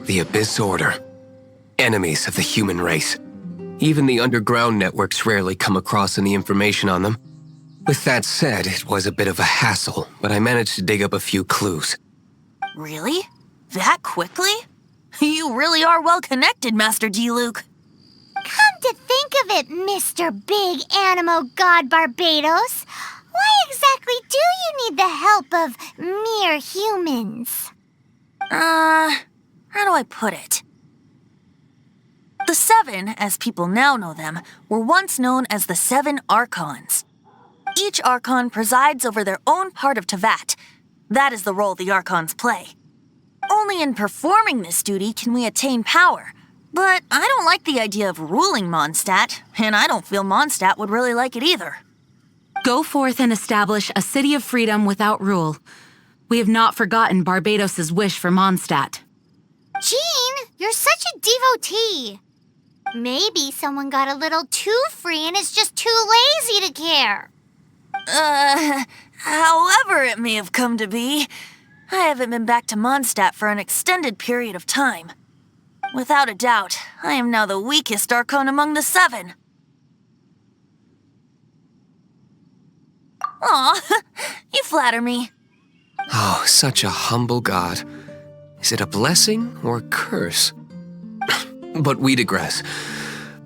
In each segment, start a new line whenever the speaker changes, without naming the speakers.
The Abyss Order. Enemies of the human race. Even the underground networks rarely come across any information on them. With that said, it was a bit of a hassle, but I managed to dig up a few clues.
Really? That quickly? You really are well connected, Master D-Luke.
Come to think of it, Mr. Big Animo God Barbados, why exactly do you need the help of mere humans?
How do I put it? The Seven, as people now know them, were once known as the Seven Archons. Each Archon presides over their own part of Teyvat. That is the role the Archons play. Only in performing this duty can we attain power. But I don't like the idea of ruling Mondstadt, and I don't feel Mondstadt would really like it either.
Go forth and establish a city of freedom without rule. We have not forgotten Barbados's wish for Mondstadt.
Jean, you're such a devotee. Maybe someone got a little too free and is just too lazy to care.
However it may have come to be, I haven't been back to Mondstadt for an extended period of time. Without a doubt, I am now the weakest Archon among the Seven. Aw, you flatter me.
Oh, such a humble god. Is it a blessing or a curse? But we digress.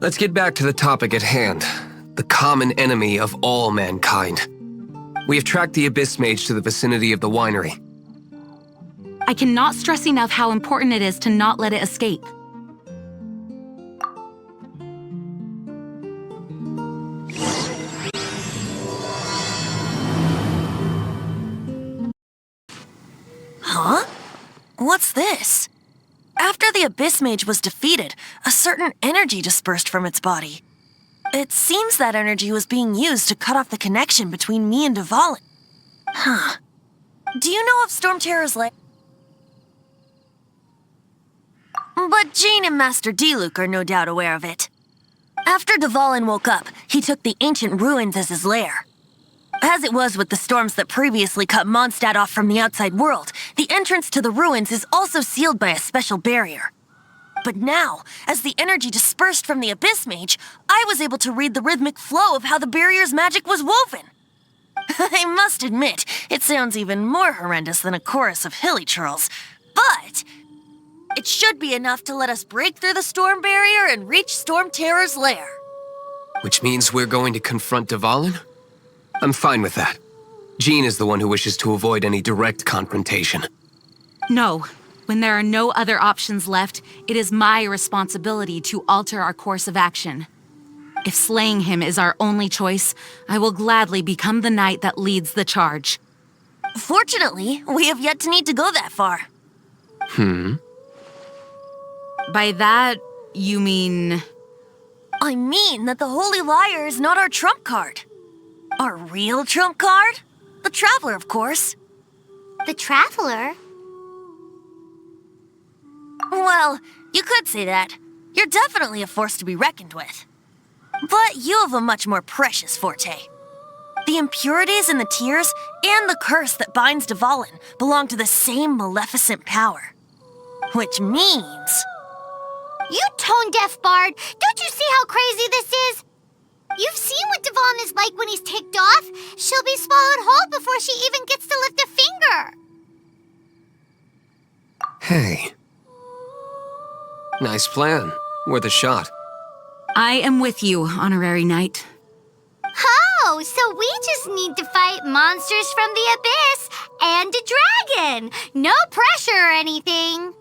Let's get back to the topic at hand. The common enemy of all mankind. We have tracked the Abyss Mage to the vicinity of the winery.
I cannot stress enough how important it is to not let it escape.
Huh? What's this? After the Abyss Mage was defeated, a certain energy dispersed from its body. It seems that energy was being used to cut off the connection between me and Dvalin. Huh. Do you know of Storm Terror's lair? But Jean and Master D-Luke are no doubt aware of it. After Dvalin woke up, he took the ancient ruins as his lair. As it was with the storms that previously cut Mondstadt off from the outside world, the entrance to the ruins is also sealed by a special barrier. But now, as the energy dispersed from the Abyss Mage, I was able to read the rhythmic flow of how the barrier's magic was woven. I must admit, it sounds even more horrendous than a chorus of hilly churls, but it should be enough to let us break through the storm barrier and reach Storm Terror's lair.
Which means we're going to confront Dvalin? I'm fine with that. Jean is the one who wishes to avoid any direct confrontation.
No. When there are no other options left, it is my responsibility to alter our course of action. If slaying him is our only choice, I will gladly become the knight that leads the charge.
Fortunately, we have yet to need to go that far.
By that, you mean...
I mean that the Holy Liar is not our trump card. Our real trump card? The Traveler, of course.
The Traveler?
Well, you could say that. You're definitely a force to be reckoned with. But you have a much more precious forte. The impurities in the tears and the curse that binds Dvalin belong to the same maleficent power. Which means...
You tone-deaf bard! Don't you see how crazy this is? You've seen what Dvalin is like when he's ticked off. She'll be swallowed whole before she even gets to lift a finger.
Hey. Nice plan. Worth a shot.
I am with you, Honorary Knight.
Oh, so we just need to fight monsters from the Abyss and a dragon. No pressure or anything.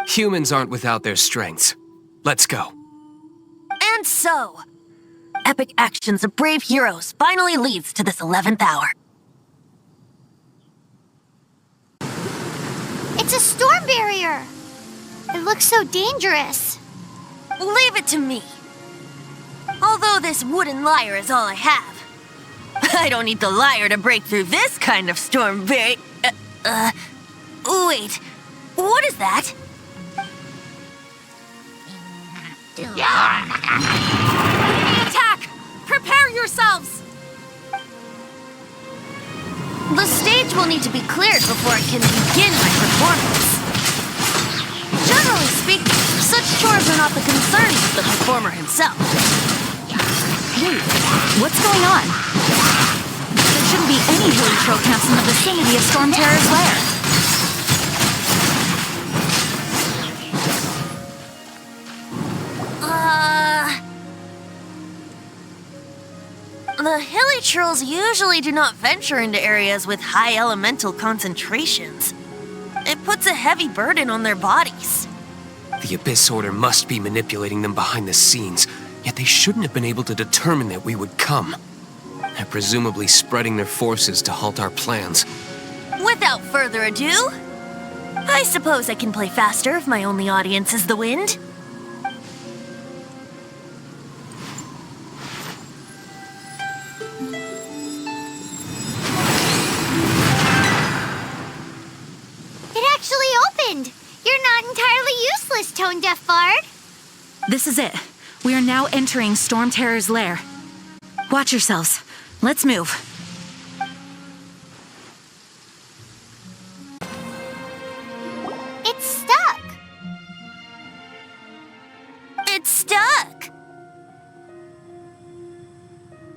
Humans aren't without their strengths. Let's go.
And so, epic actions of brave heroes finally leads to this 11th hour.
It's a storm barrier. It looks so dangerous.
Leave it to me. Although this wooden lyre is all I have, I don't need the lyre to break through this kind of storm barrier. Wait, what is that?
Attack! Prepare yourselves!
The stage will need to be cleared before I can begin my performance. Generally Chores are not the concerns of the performer himself.
Wait, what's going on? There shouldn't be any hilly troll camps in the vicinity of Storm Terror's lair.
The hilly trolls usually do not venture into areas with high elemental concentrations. It puts a heavy burden on their bodies.
The Abyss Order must be manipulating them behind the scenes, yet they shouldn't have been able to determine that we would come. They're presumably spreading their forces to halt our plans.
Without further ado, I suppose I can play faster if my only audience is the wind.
It actually opened! You're not entirely useless, Tone Deaf Bard.
This is it. We are now entering Storm Terror's lair. Watch yourselves. Let's move.
It's stuck.
It's stuck!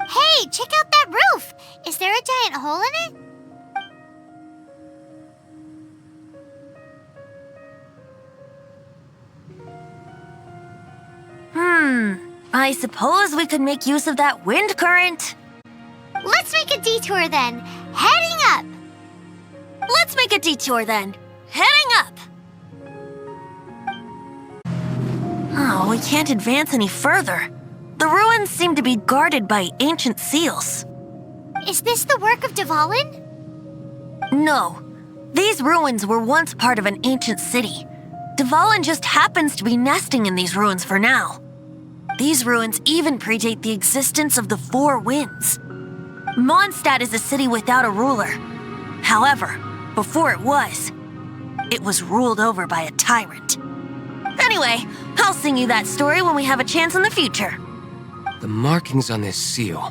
Hey, check out that roof! Is there a giant hole in it?
I suppose we could make use of that wind current.
Let's make a detour then. Heading up!
Let's make a detour then. Heading up! Oh, we can't advance any further. The ruins seem to be guarded by ancient seals.
Is this the work of Dvalin?
No. These ruins were once part of an ancient city. Dvalin just happens to be nesting in these ruins for now. These ruins even predate the existence of the Four Winds. Mondstadt is a city without a ruler. However, before it was ruled over by a tyrant. Anyway, I'll sing you that story when we have a chance in the future.
The markings on this seal.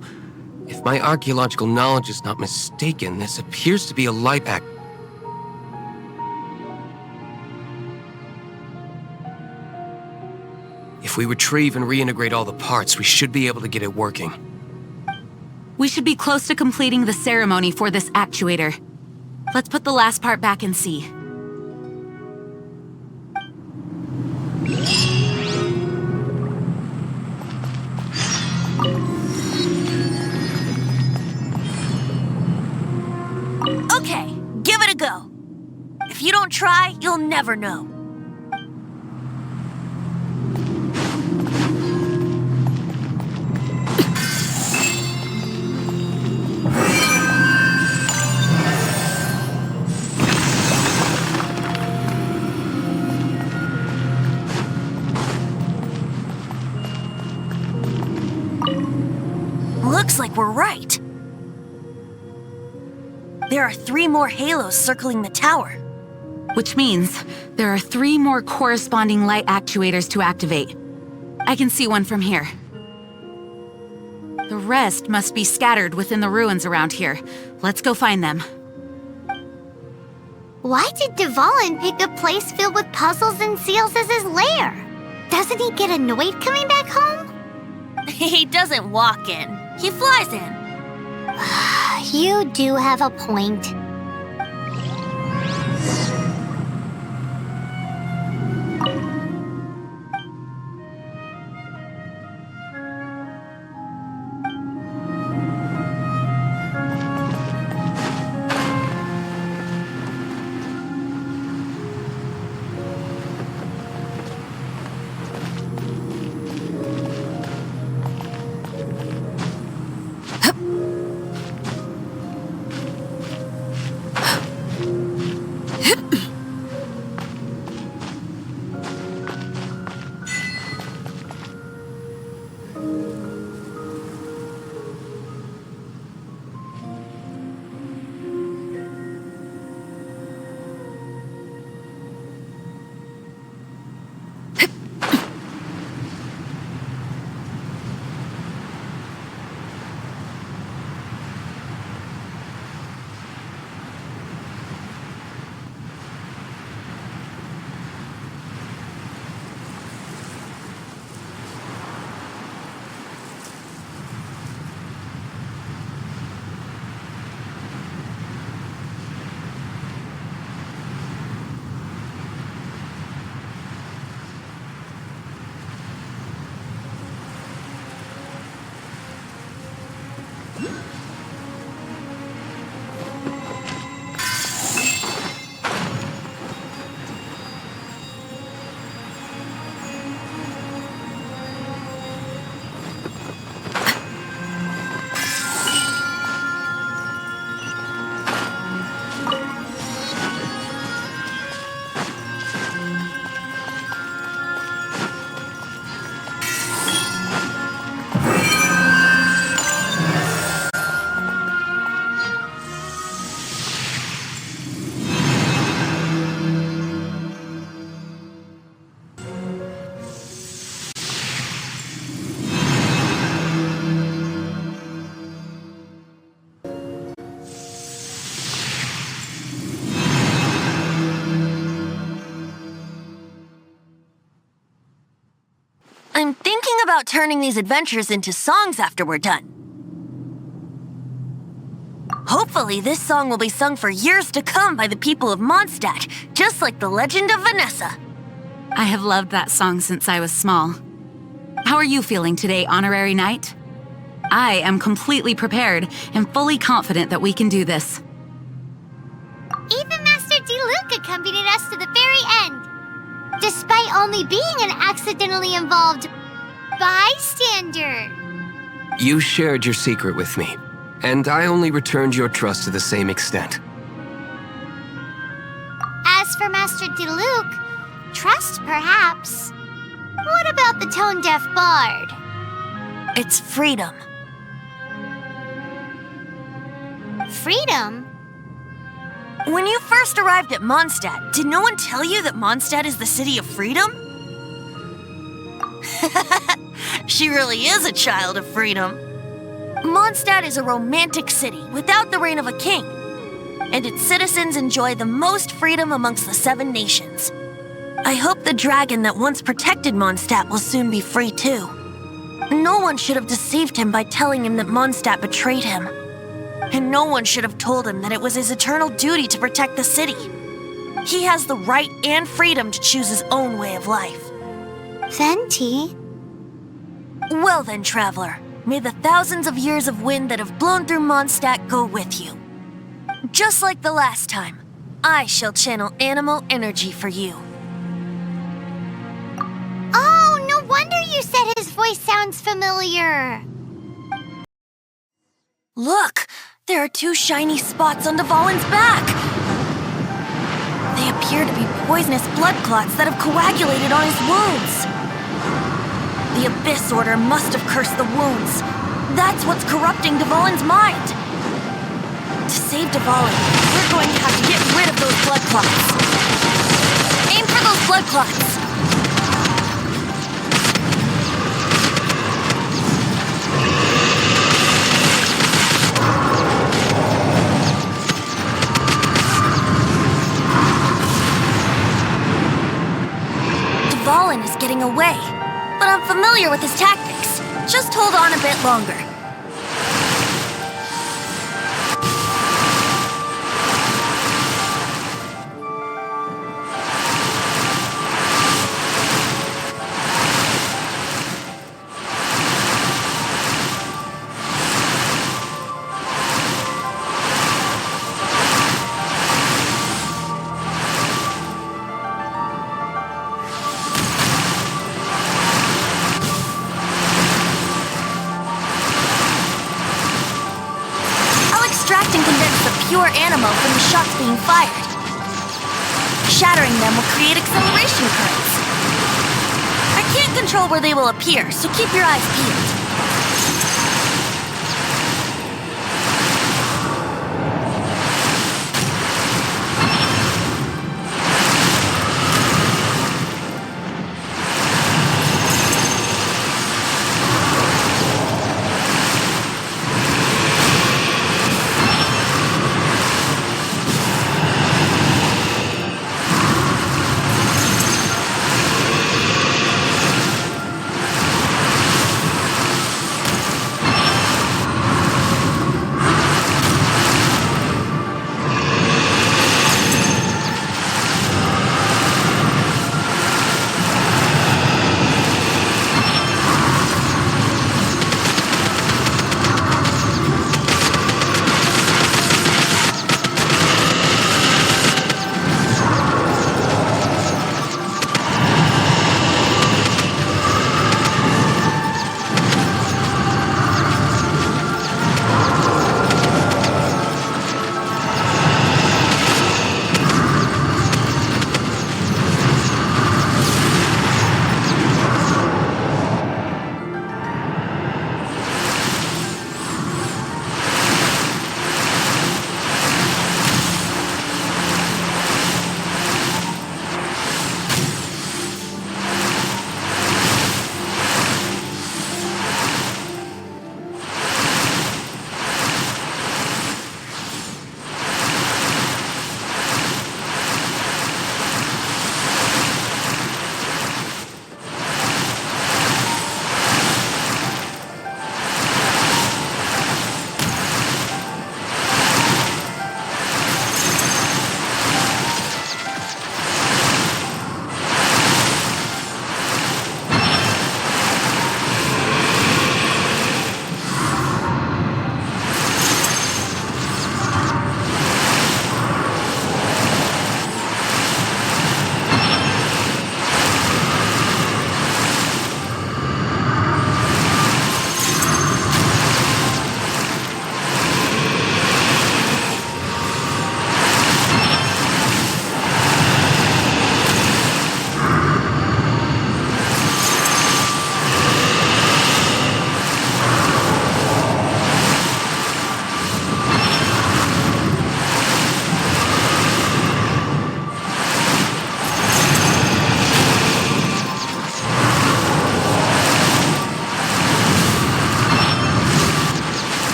If my archaeological knowledge is not mistaken, this appears to be a light act. If we retrieve and reintegrate all the parts, we should be able to get it working.
We should be close to completing the ceremony for this actuator. Let's put the last part back and see.
Okay, give it a go. If you don't try, you'll never know. Looks like we're right. There are 3 more halos circling the tower.
Which means there are 3 more corresponding light actuators to activate. I can see one from here. The rest must be scattered within the ruins around here. Let's go find them.
Why did Dvalin pick a place filled with puzzles and seals as his lair? Doesn't he get annoyed coming back home?
He doesn't walk in. He flies in.
You do have a point.
thinking about turning these adventures into songs after we're done. Hopefully, this song will be sung for years to come by the people of Mondstadt, just like the legend of Vanessa.
I have loved that song since I was small. How are you feeling today, Honorary Knight? I am completely prepared and fully confident that we can do this.
Even Master Diluc accompanied us to the very end, despite only being an accidentally involved bystander.
You shared your secret with me, and I only returned your trust to the same extent.
As for Master Diluc, trust perhaps. What about the tone-deaf bard?
It's freedom.
Freedom?
When you first arrived at Mondstadt, did no one tell you that Mondstadt is the city of freedom? She really is a child of freedom. Mondstadt is a romantic city without the reign of a king, and its citizens enjoy the most freedom amongst the 7 nations. I hope the dragon that once protected Mondstadt will soon be free too. No one should have deceived him by telling him that Mondstadt betrayed him. And no one should have told him that it was his eternal duty to protect the city. He has the right and freedom to choose his own way of life.
Venti?
Well then, traveler, may the thousands of years of wind that have blown through Mondstadt go with you. Just like the last time, I shall channel animal energy for you.
Oh, no wonder you said his voice sounds familiar.
Look! There are 2 shiny spots on Dvalin's back! They appear to be poisonous blood clots that have coagulated on his wounds. The Abyss Order must have cursed the wounds. That's what's corrupting Dvalin's mind. To save Dvalin, we're going to have to get rid of those blood clots. Aim for those blood clots! Dvalin is getting away, but I'm familiar with his tactics. Just hold on a bit longer. Pure animal from the shots being fired. Shattering them will create acceleration currents. I can't control where they will appear, so keep your eyes peeled.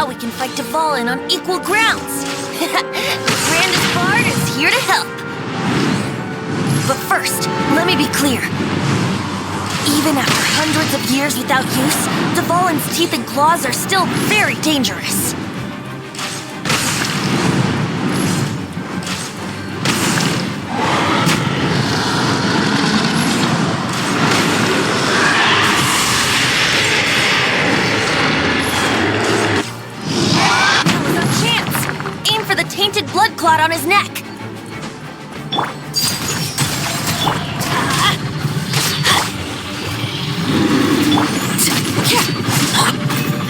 Now we can fight Dvalin on equal grounds. Grandest Bard is here to help. But first, let me be clear. Even after hundreds of years without use, Dvalin's teeth and claws are still very dangerous. Tainted blood clot on his neck.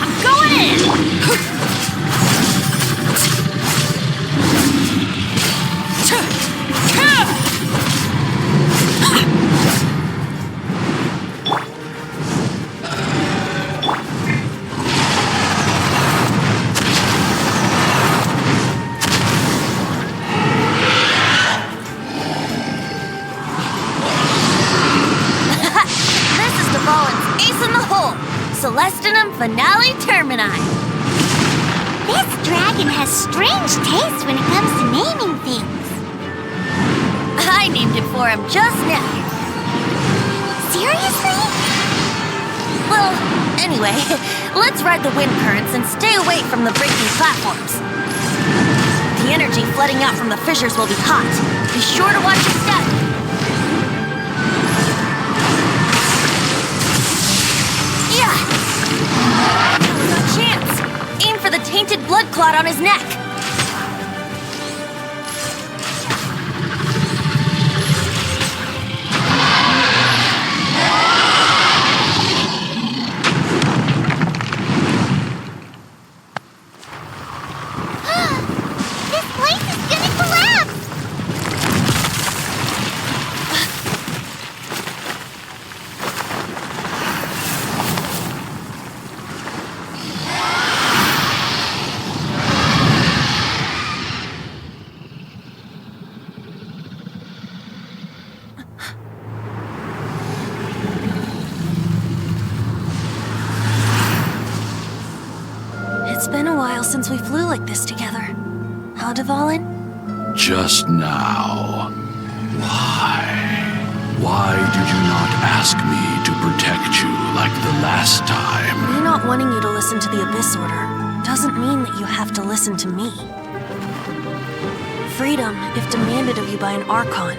I'm going in. Celestinum Finale Termini.
This dragon has strange taste when it comes to naming things.
I named it for him just now.
Seriously?
Well, anyway, let's ride the wind currents and stay away from the breaking platforms. The energy flooding out from the fissures will be hot. Be sure to watch your step. No chance! Aim for the tainted blood clot on his neck!
This place is gonna collapse!
It's been a while since we flew like this together. Huh, Dvalin?
Just now. Why? Why did you not ask me to protect you like the last time?
Me not wanting you to listen to the Abyss Order doesn't mean that you have to listen to me. Freedom, if demanded of you by an Archon,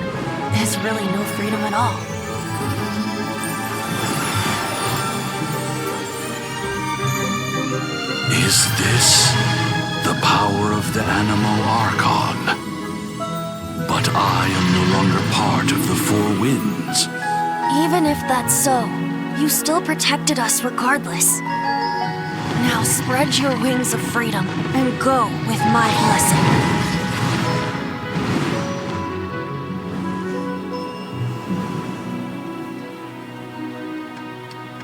is really no freedom at all.
Is this the power of the Animal Archon? But I am no longer part of the Four Winds.
Even if that's so, you still protected us regardless. Now spread your wings of freedom and go with my blessing.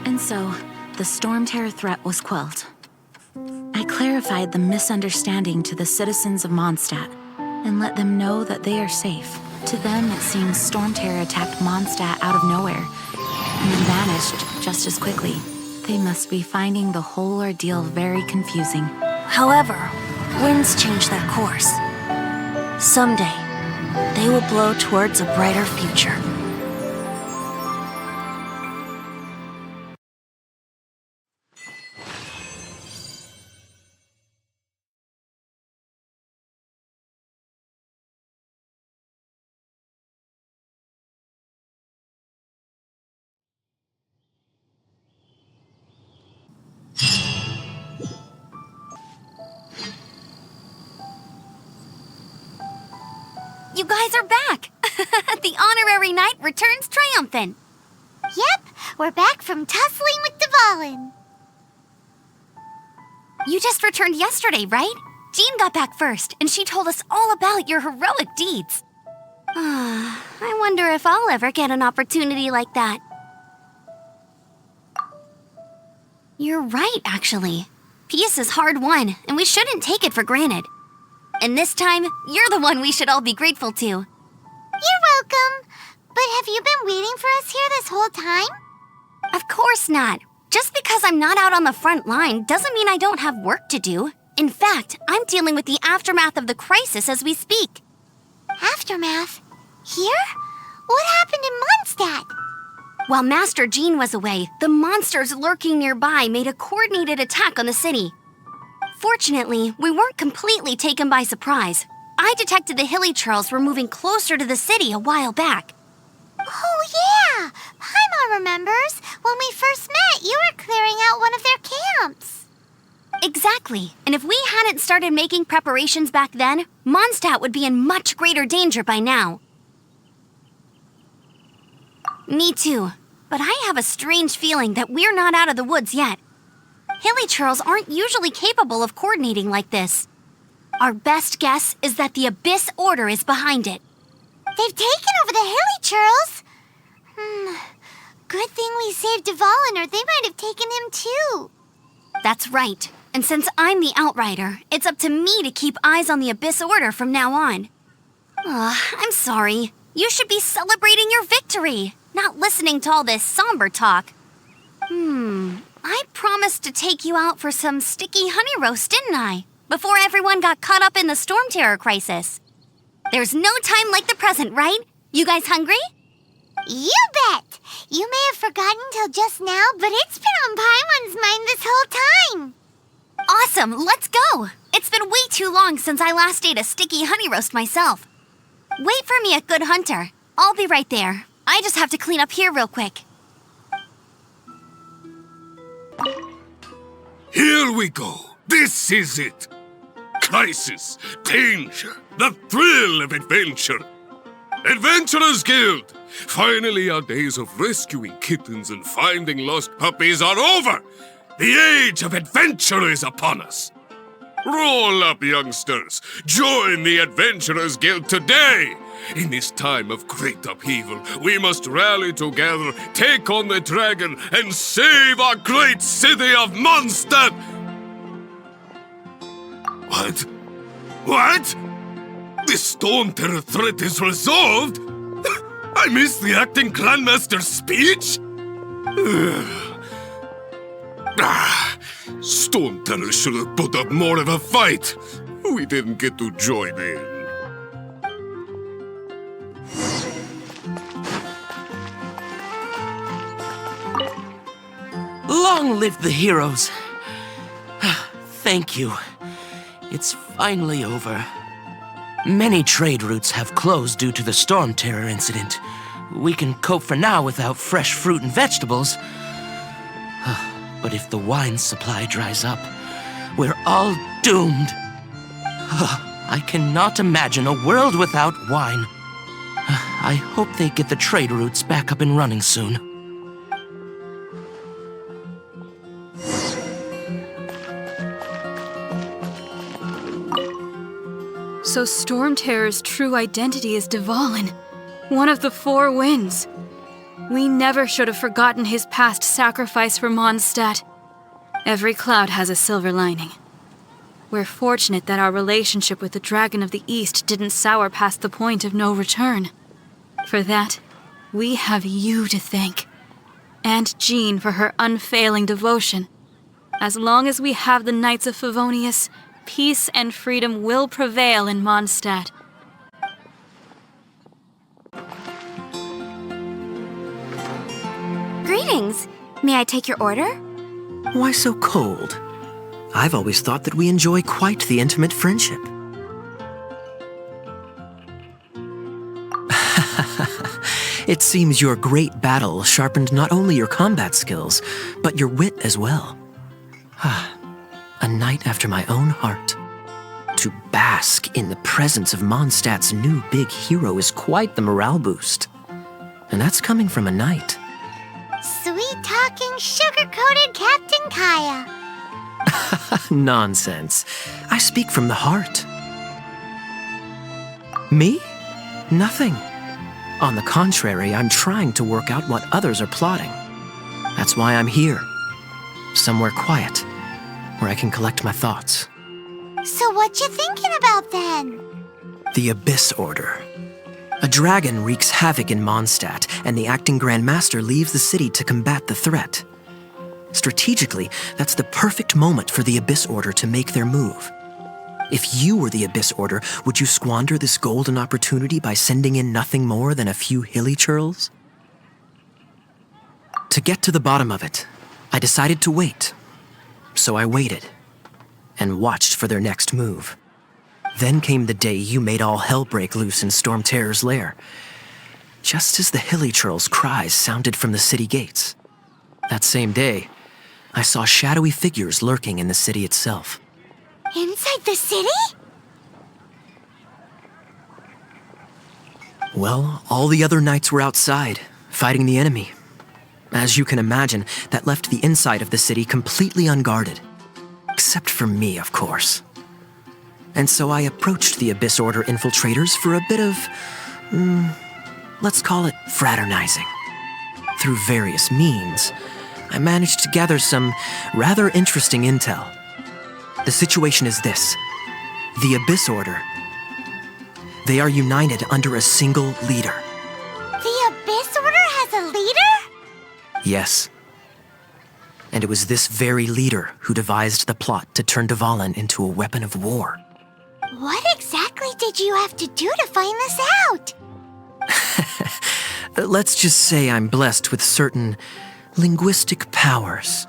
And so, the Storm Terror threat was quelled. I clarified the misunderstanding to the citizens of Mondstadt and let them know that they are safe. To them, it seems Storm Terror attacked Mondstadt out of nowhere and then vanished just as quickly. They must be finding the whole ordeal very confusing.
However, winds change their course. Someday, they will blow towards a brighter future.
You guys are back! The honorary knight returns triumphant.
Yep, we're back from tussling with Dvalin.
You just returned yesterday, right? Jean got back first, and she told us all about your heroic deeds. I wonder if I'll ever get an opportunity like that. You're right, actually. Peace is hard won, and we shouldn't take it for granted. And this time, you're the one we should all be grateful to.
You're welcome. But have you been waiting for us here this whole time?
Of course not. Just because I'm not out on the front line doesn't mean I don't have work to do. In fact, I'm dealing with the aftermath of the crisis as we speak.
Aftermath? Here? What happened in Mondstadt?
While Master Jean was away, the monsters lurking nearby made a coordinated attack on the city. Fortunately, we weren't completely taken by surprise. I detected the Hilly Churls were moving closer to the city a while back.
Oh, yeah! Paimon remembers. When we first met, you were clearing out one of their camps.
Exactly. And if we hadn't started making preparations back then, Mondstadt would be in much greater danger by now. Me too. But I have a strange feeling that we're not out of the woods yet. Hilly Churls aren't usually capable of coordinating like this. Our best guess is that the Abyss Order is behind it.
They've taken over the Hilly Churls. Good thing we saved Dvalin, or they might have taken him too.
That's right. And since I'm the Outrider, it's up to me to keep eyes on the Abyss Order from now on. I'm sorry. You should be celebrating your victory, not listening to all this somber talk. I promised to take you out for some sticky honey roast, didn't I? Before everyone got caught up in the storm terror crisis. There's no time like the present, right? You guys hungry?
You bet! You may have forgotten till just now, but it's been on Paimon's mind this whole time.
Awesome, let's go! It's been way too long since I last ate a sticky honey roast myself. Wait for me at Good Hunter. I'll be right there. I just have to clean up here real quick.
Here we go. This is it. Crisis, danger, the thrill of adventure. Adventurers Guild! Finally, our days of rescuing kittens and finding lost puppies are over. The age of adventure is upon us. Roll up, youngsters. Join the Adventurers Guild today. In this time of great upheaval, we must rally together, take on the dragon, and save our great city of Mondstadt. What? What? The Storm Terror threat is resolved? I missed the acting clanmaster's speech? Storm Terror should have put up more of a fight. We didn't get to join in.
Long live the heroes. Thank you. It's finally over. Many trade routes have closed due to the Storm Terror incident. We can cope for now without fresh fruit and vegetables. But if the wine supply dries up, we're all doomed. I cannot imagine a world without wine. I hope they get the trade routes back up and running soon.
So Storm Terror's true identity is Dvalin, one of the Four Winds. We never should have forgotten his past sacrifice for Mondstadt. Every cloud has a silver lining. We're fortunate that our relationship with the Dragon of the East didn't sour past the point of no return. For that, we have you to thank. And Jean for her unfailing devotion. As long as we have the Knights of Favonius, peace and freedom will prevail in Mondstadt.
Greetings. May I take your order?
Why so cold? I've always thought that we enjoy quite the intimate friendship. It seems your great battle sharpened not only your combat skills, but your wit as well. A knight after my own heart. To bask in the presence of Mondstadt's new big hero is quite the morale boost. And that's coming from a knight.
Sweet-talking, sugar-coated Captain Kaya.
Nonsense. I speak from the heart. Me? Nothing. On the contrary, I'm trying to work out what others are plotting. That's why I'm here. Somewhere quiet, where I can collect my thoughts.
So what you thinking about then?
The Abyss Order. A dragon wreaks havoc in Mondstadt, and the acting Grand Master leaves the city to combat the threat. Strategically, that's the perfect moment for the Abyss Order to make their move. If you were the Abyss Order, would you squander this golden opportunity by sending in nothing more than a few hilly churls? To get to the bottom of it, I decided to wait. So I waited, and watched for their next move. Then came the day you made all hell break loose in Storm Terror's lair, just as the hilly churls' cries sounded from the city gates. That same day, I saw shadowy figures lurking in the city itself.
Inside the city?
Well, all the other knights were outside, fighting the enemy. As you can imagine, that left the inside of the city completely unguarded. Except for me, of course. And so I approached the Abyss Order infiltrators for a bit of, let's call it fraternizing. Through various means, I managed to gather some rather interesting intel. The situation is this. The Abyss Order. They are united under a single leader.
The Abyss Order has a leader?
Yes. And it was this very leader who devised the plot to turn Dvalin into a weapon of war.
What exactly did you have to do to find this out?
Let's just say I'm blessed with certain linguistic powers.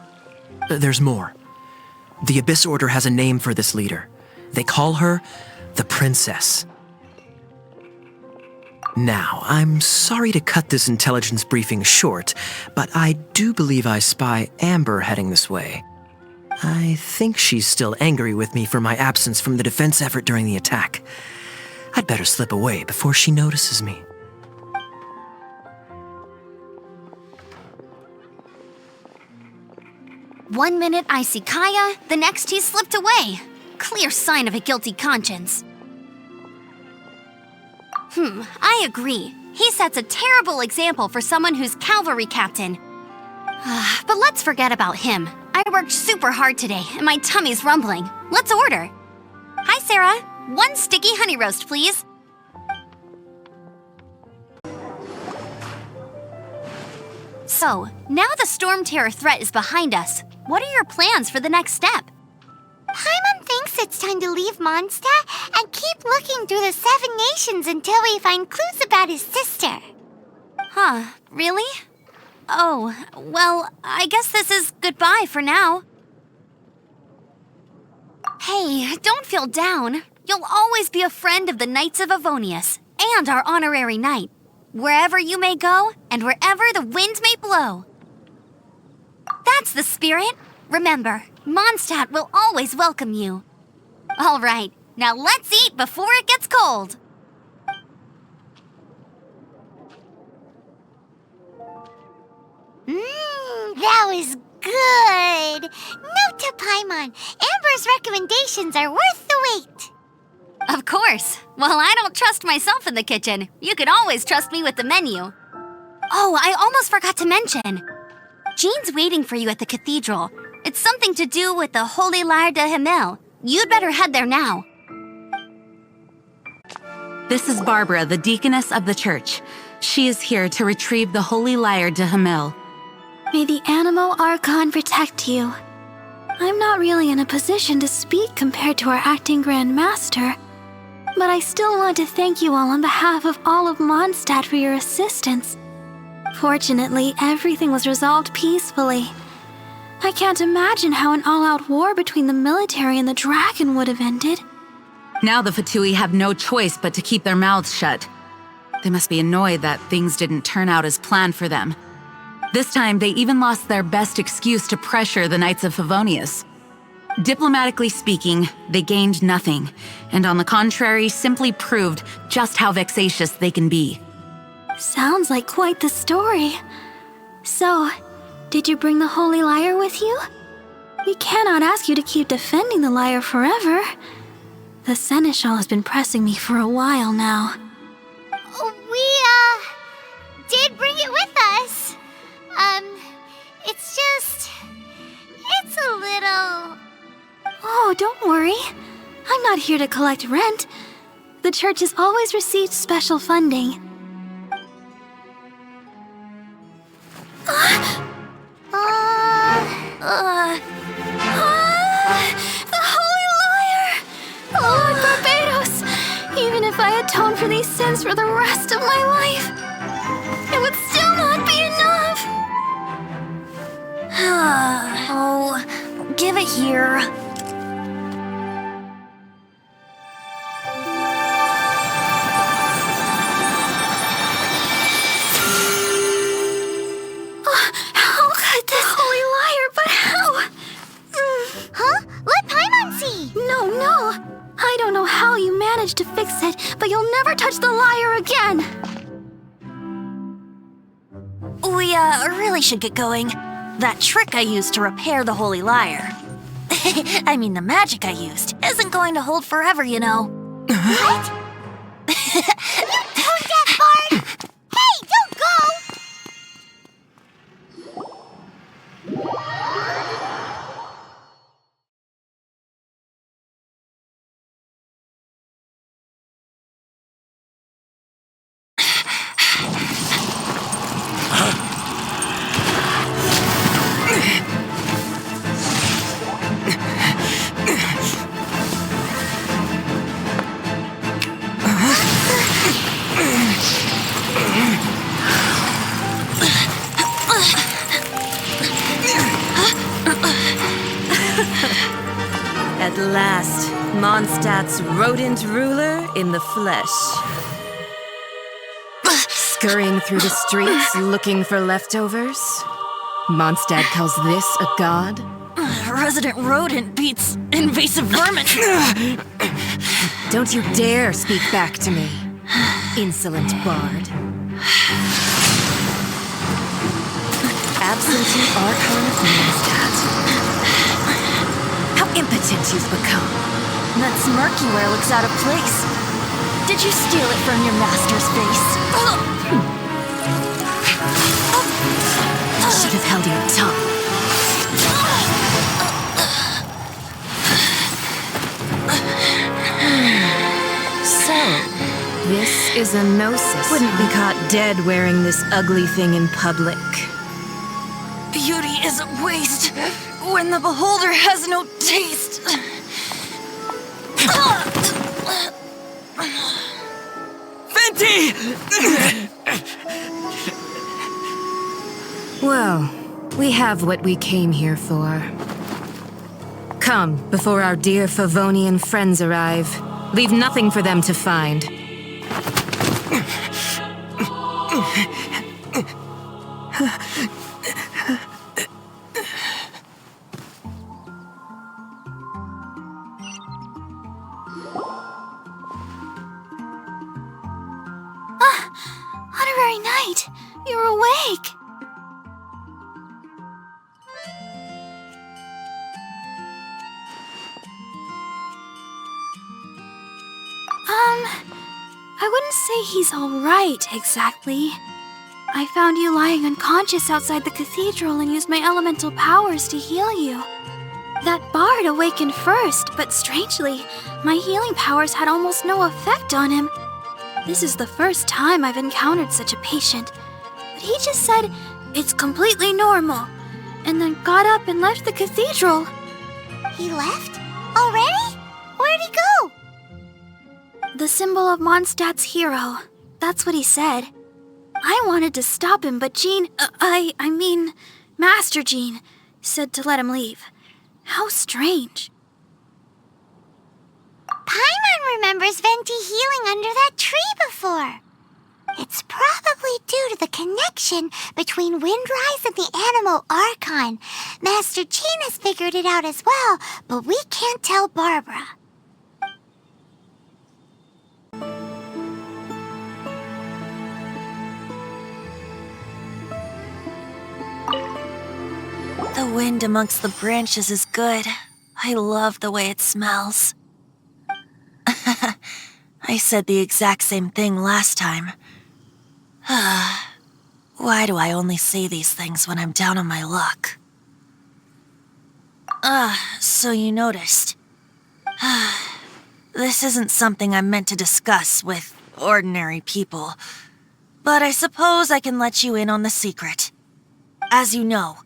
There's more. The Abyss Order has a name for this leader. They call her the Princess. Now, I'm sorry to cut this intelligence briefing short, but I do believe I spy Amber heading this way. I think she's still angry with me for my absence from the defense effort during the attack. I'd better slip away before she notices me.
One minute I see Kaya, the next he slipped away. Clear sign of a guilty conscience. I agree. He sets a terrible example for someone who's cavalry captain. But let's forget about him. I worked super hard today, and my tummy's rumbling. Let's order. Hi, Sarah. 1 sticky honey roast, please. So, now the Storm Terror threat is behind us. What are your plans for the next step?
Paimon thinks it's time to leave Mondstadt and keep looking through the 7 nations until we find clues about his sister.
Huh, really? Oh, well, I guess this is goodbye for now. Hey, don't feel down. You'll always be a friend of the Knights of Avonius and our honorary knight. Wherever you may go and wherever the wind may blow. That's the spirit. Remember, Mondstadt will always welcome you. All right, now let's eat before it gets cold.
That was good. Note to Paimon, Amber's recommendations are worth the wait.
Of course. Well, I don't trust myself in the kitchen. You can always trust me with the menu. Oh, I almost forgot to mention. Jean's waiting for you at the cathedral. It's something to do with the Holy Lyre de Himmel. You'd better head there now.
This is Barbara, the deaconess of the church. She is here to retrieve the Holy Lyre de Himmel.
May the Animal Archon protect you. I'm not really in a position to speak compared to our acting Grand Master, but I still want to thank you all on behalf of all of Mondstadt for your assistance. Fortunately, everything was resolved peacefully. I can't imagine how an all-out war between the military and the dragon would have ended.
Now the Fatui have no choice but to keep their mouths shut. They must be annoyed that things didn't turn out as planned for them. This time, they even lost their best excuse to pressure the Knights of Favonius. Diplomatically speaking, they gained nothing, and on the contrary, simply proved just how vexatious they can be.
Sounds like quite the story. So, did you bring the Holy Lyre with you? We cannot ask you to keep defending the lyre forever. The Seneschal has been pressing me for a while now.
We, did bring it with us. It's a little...
Oh, don't worry. I'm not here to collect rent. The church has always received special funding. hands for the rest of my life, it would still not be enough.
Oh, give it here.
How could this holy liar, but how?
Huh? Let Paimon see!
No. I don't know how you managed to fix it, but you'll never touch the lyre again.
We, really should get going. That trick I used to repair the holy lyre. I mean, the magic I used isn't going to hold forever, you know.
What? You tone-deaf bard! Hey, don't go!
At last, Mondstadt's rodent ruler in the flesh. Scurrying through the streets looking for leftovers? Mondstadt calls this a god?
Resident rodent beats invasive vermin.
Don't you dare speak back to me, insolent bard. Absentee Archon of Mondstadt. How impotent you've become.
That smirk you wear looks out of place. Did you steal it from your master's face?
You should have held your tongue. So, this is a gnosis. Wouldn't be caught dead wearing this ugly thing in public.
Beauty is a waste when the beholder has no taste.
Venti!
Well, we have what we came here for. Come, before our dear Favonian friends arrive. Leave nothing for them to find.
Honorary Knight, you're awake. I wouldn't say he's all right, exactly. I found you lying unconscious outside the cathedral and used my elemental powers to heal you. That bard awakened first, but strangely, my healing powers had almost no effect on him. This is the first time I've encountered such a patient, but he just said it's completely normal, and then got up and left the cathedral.
He left? Already? Where'd he go?
The symbol of Mondstadt's hero. That's what he said. I wanted to stop him, but Master Jean, said to let him leave. How strange.
Paimon remembers Venti healing under that tree before. It's probably due to the connection between Windrise and the Animal Archon. Master Jean has figured it out as well, but we can't tell Barbara.
The wind amongst the branches is good. I love the way it smells. I said the exact same thing last time. Why do I only say these things when I'm down on my luck? So you noticed. This isn't something I'm meant to discuss with ordinary people, but I suppose I can let you in on the secret. As you know,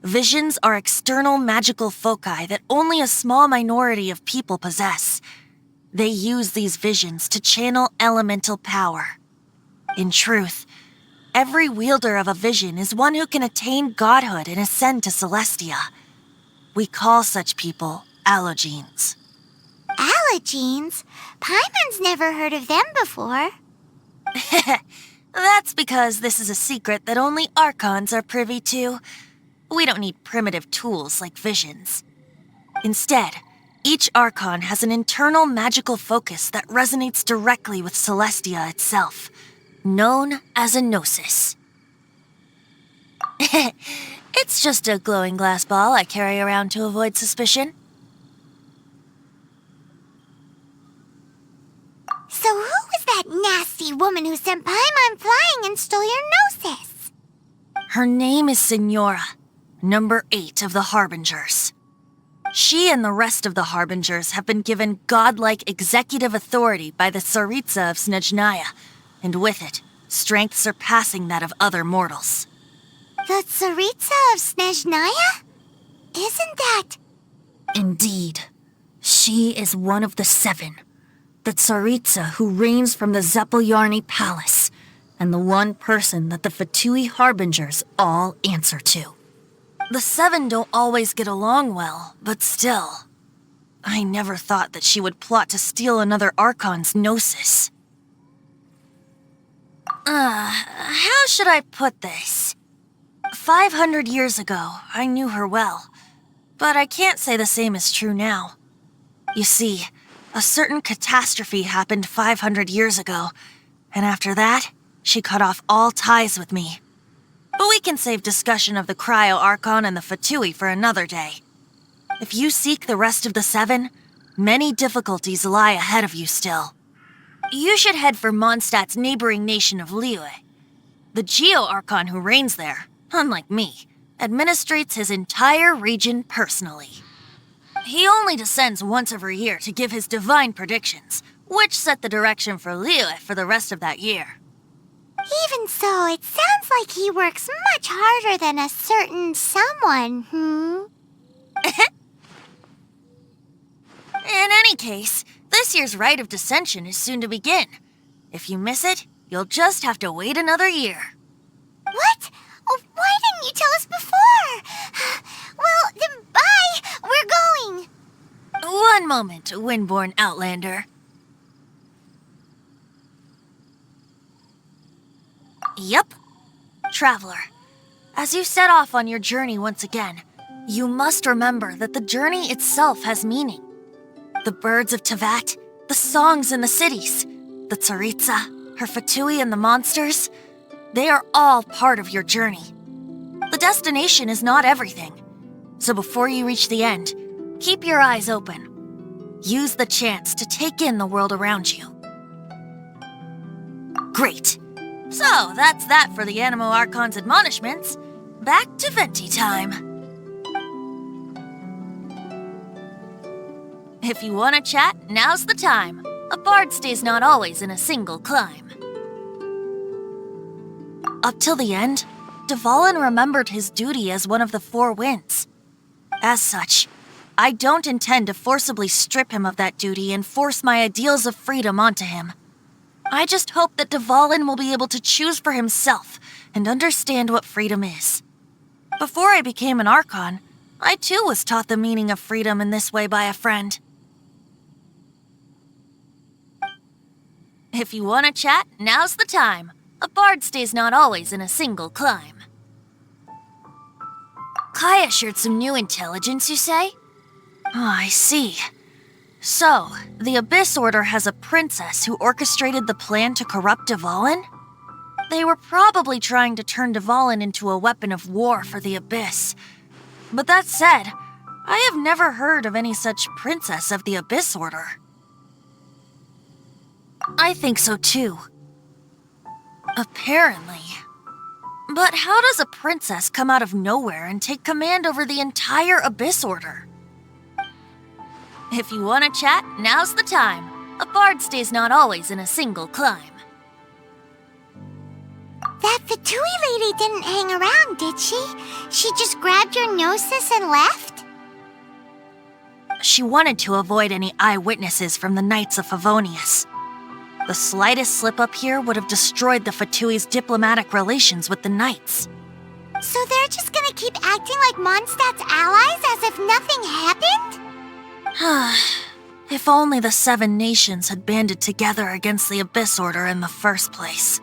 visions are external magical foci that only a small minority of people possess. They use these visions to channel elemental power. In truth, every wielder of a vision is one who can attain godhood and ascend to Celestia. We call such people allogenes.
Allogenes? Paimon's never heard of them before.
That's because this is a secret that only Archons are privy to. We don't need primitive tools like visions. Instead, each Archon has an internal magical focus that resonates directly with Celestia itself, known as a gnosis. It's just a glowing glass ball I carry around to avoid suspicion.
So who was that nasty woman who sent Paimon flying and stole your gnosis?
Her name is Signora, number 8 of the Harbingers. She and the rest of the Harbingers have been given godlike executive authority by the Tsaritsa of Snezhnaya, and with it, strength surpassing that of other mortals.
The Tsaritsa of Snezhnaya? Isn't that...
Indeed. She is one of the 7. The Tsaritsa who reigns from the Zeppeljärni Palace, and the one person that the Fatui Harbingers all answer to. The 7 don't always get along well, but still. I never thought that she would plot to steal another Archon's gnosis. How should I put this? 500 years ago, I knew her well, but I can't say the same is true now. You see, a certain catastrophe happened 500 years ago, and after that, she cut off all ties with me. But we can save discussion of the Cryo Archon and the Fatui for another day. If you seek the rest of the 7, many difficulties lie ahead of you still. You should head for Mondstadt's neighboring nation of Liyue. The Geo Archon who reigns there, unlike me, administrates his entire region personally. He only descends once every year to give his divine predictions, which set the direction for Liyue for the rest of that year.
Even so, it sounds like he works much harder than a certain someone,
In any case, this year's Rite of Descension is soon to begin. If you miss it, you'll just have to wait another year.
What? Oh, why didn't you tell us before? Well, then bye! We're going!
One moment, Windborn Outlander. Yep. Traveler, as you set off on your journey once again, you must remember that the journey itself has meaning. The birds of Teyvat, the songs in the cities, the Tsaritsa, her Fatui and the monsters, they are all part of your journey. The destination is not everything, so before you reach the end, keep your eyes open. Use the chance to take in the world around you. Great. So, that's that for the Animo Archon's admonishments. Back to Venti time. If you want to chat, now's the time. A bard stays not always in a single climb. Up till the end, Dvalin remembered his duty as one of the 4 winds. As such, I don't intend to forcibly strip him of that duty and force my ideals of freedom onto him. I just hope that Dvalin will be able to choose for himself and understand what freedom is. Before I became an Archon, I too was taught the meaning of freedom in this way by a friend. If you want to chat, now's the time. A bard stays not always in a single climb. Kaya shared some new intelligence, you say? Oh, I see. So, the Abyss Order has a princess who orchestrated the plan to corrupt Dvalin? They were probably trying to turn Dvalin into a weapon of war for the Abyss. But that said, I have never heard of any such princess of the Abyss Order. I think so too. Apparently. But how does a princess come out of nowhere and take command over the entire Abyss Order? If you want to chat, now's the time. A bard stays not always in a single climb.
That Fatui lady didn't hang around, did she? She just grabbed your gnosis and left?
She wanted to avoid any eyewitnesses from the Knights of Favonius. The slightest slip-up here would have destroyed the Fatui's diplomatic relations with the Knights.
So they're just gonna keep acting like Mondstadt's allies as if nothing happened?
If only the 7 nations had banded together against the Abyss Order in the first place.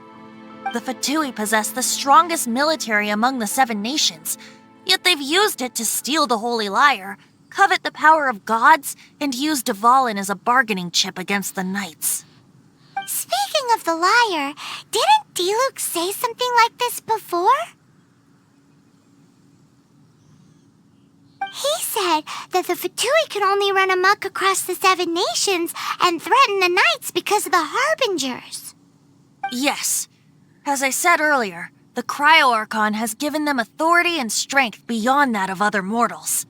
The Fatui possess the strongest military among the 7 nations, yet they've used it to steal the Holy Lyre, covet the power of gods, and use Dvalin as a bargaining chip against the Knights.
Speaking of the lyre, didn't Diluc say something like this before? He said that the Fatui can only run amok across the 7 nations and threaten the Knights because of the Harbingers.
Yes. As I said earlier, the Cryo-Archon has given them authority and strength beyond that of other mortals.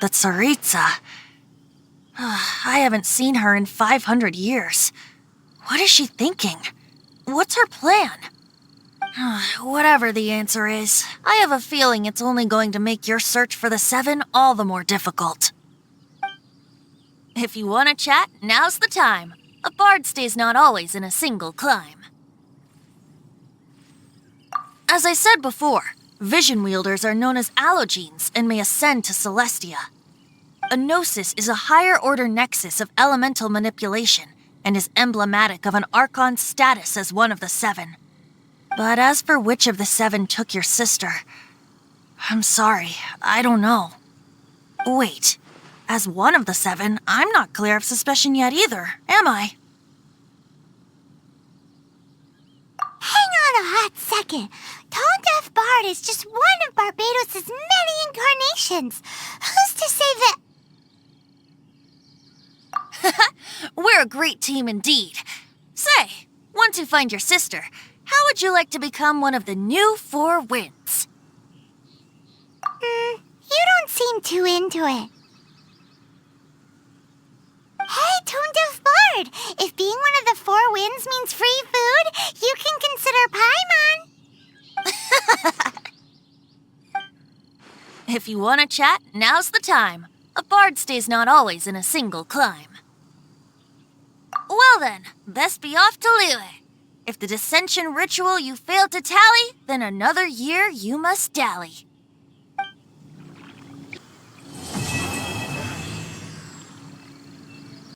The Tsaritsa... I haven't seen her in 500 years. What is she thinking? What's her plan? Whatever the answer is, I have a feeling it's only going to make your search for the 7 all the more difficult. If you want to chat, now's the time. A bard stays not always in a single climb. As I said before, vision wielders are known as allogenes and may ascend to Celestia. A gnosis is a higher-order nexus of elemental manipulation and is emblematic of an Archon's status as one of the 7. But as for which of the 7 took your sister, I'm sorry, I don't know. Wait, as one of the 7, I'm not clear of suspicion yet either, am I?
Hang on a hot second. Tone Deaf Bard is just one of Barbados' many incarnations. Who's to say that...
We're a great team indeed. Say, once you find your sister, how would you like to become one of the new 4 winds?
You don't seem too into it. Hey, Tone Deaf Bard! If being one of the 4 winds means free food, you can consider Paimon.
If you want to chat, now's the time. A bard stays not always in a single climb. Well then, best be off to Liyue. If the dissension ritual you failed to tally, then another year you must dally.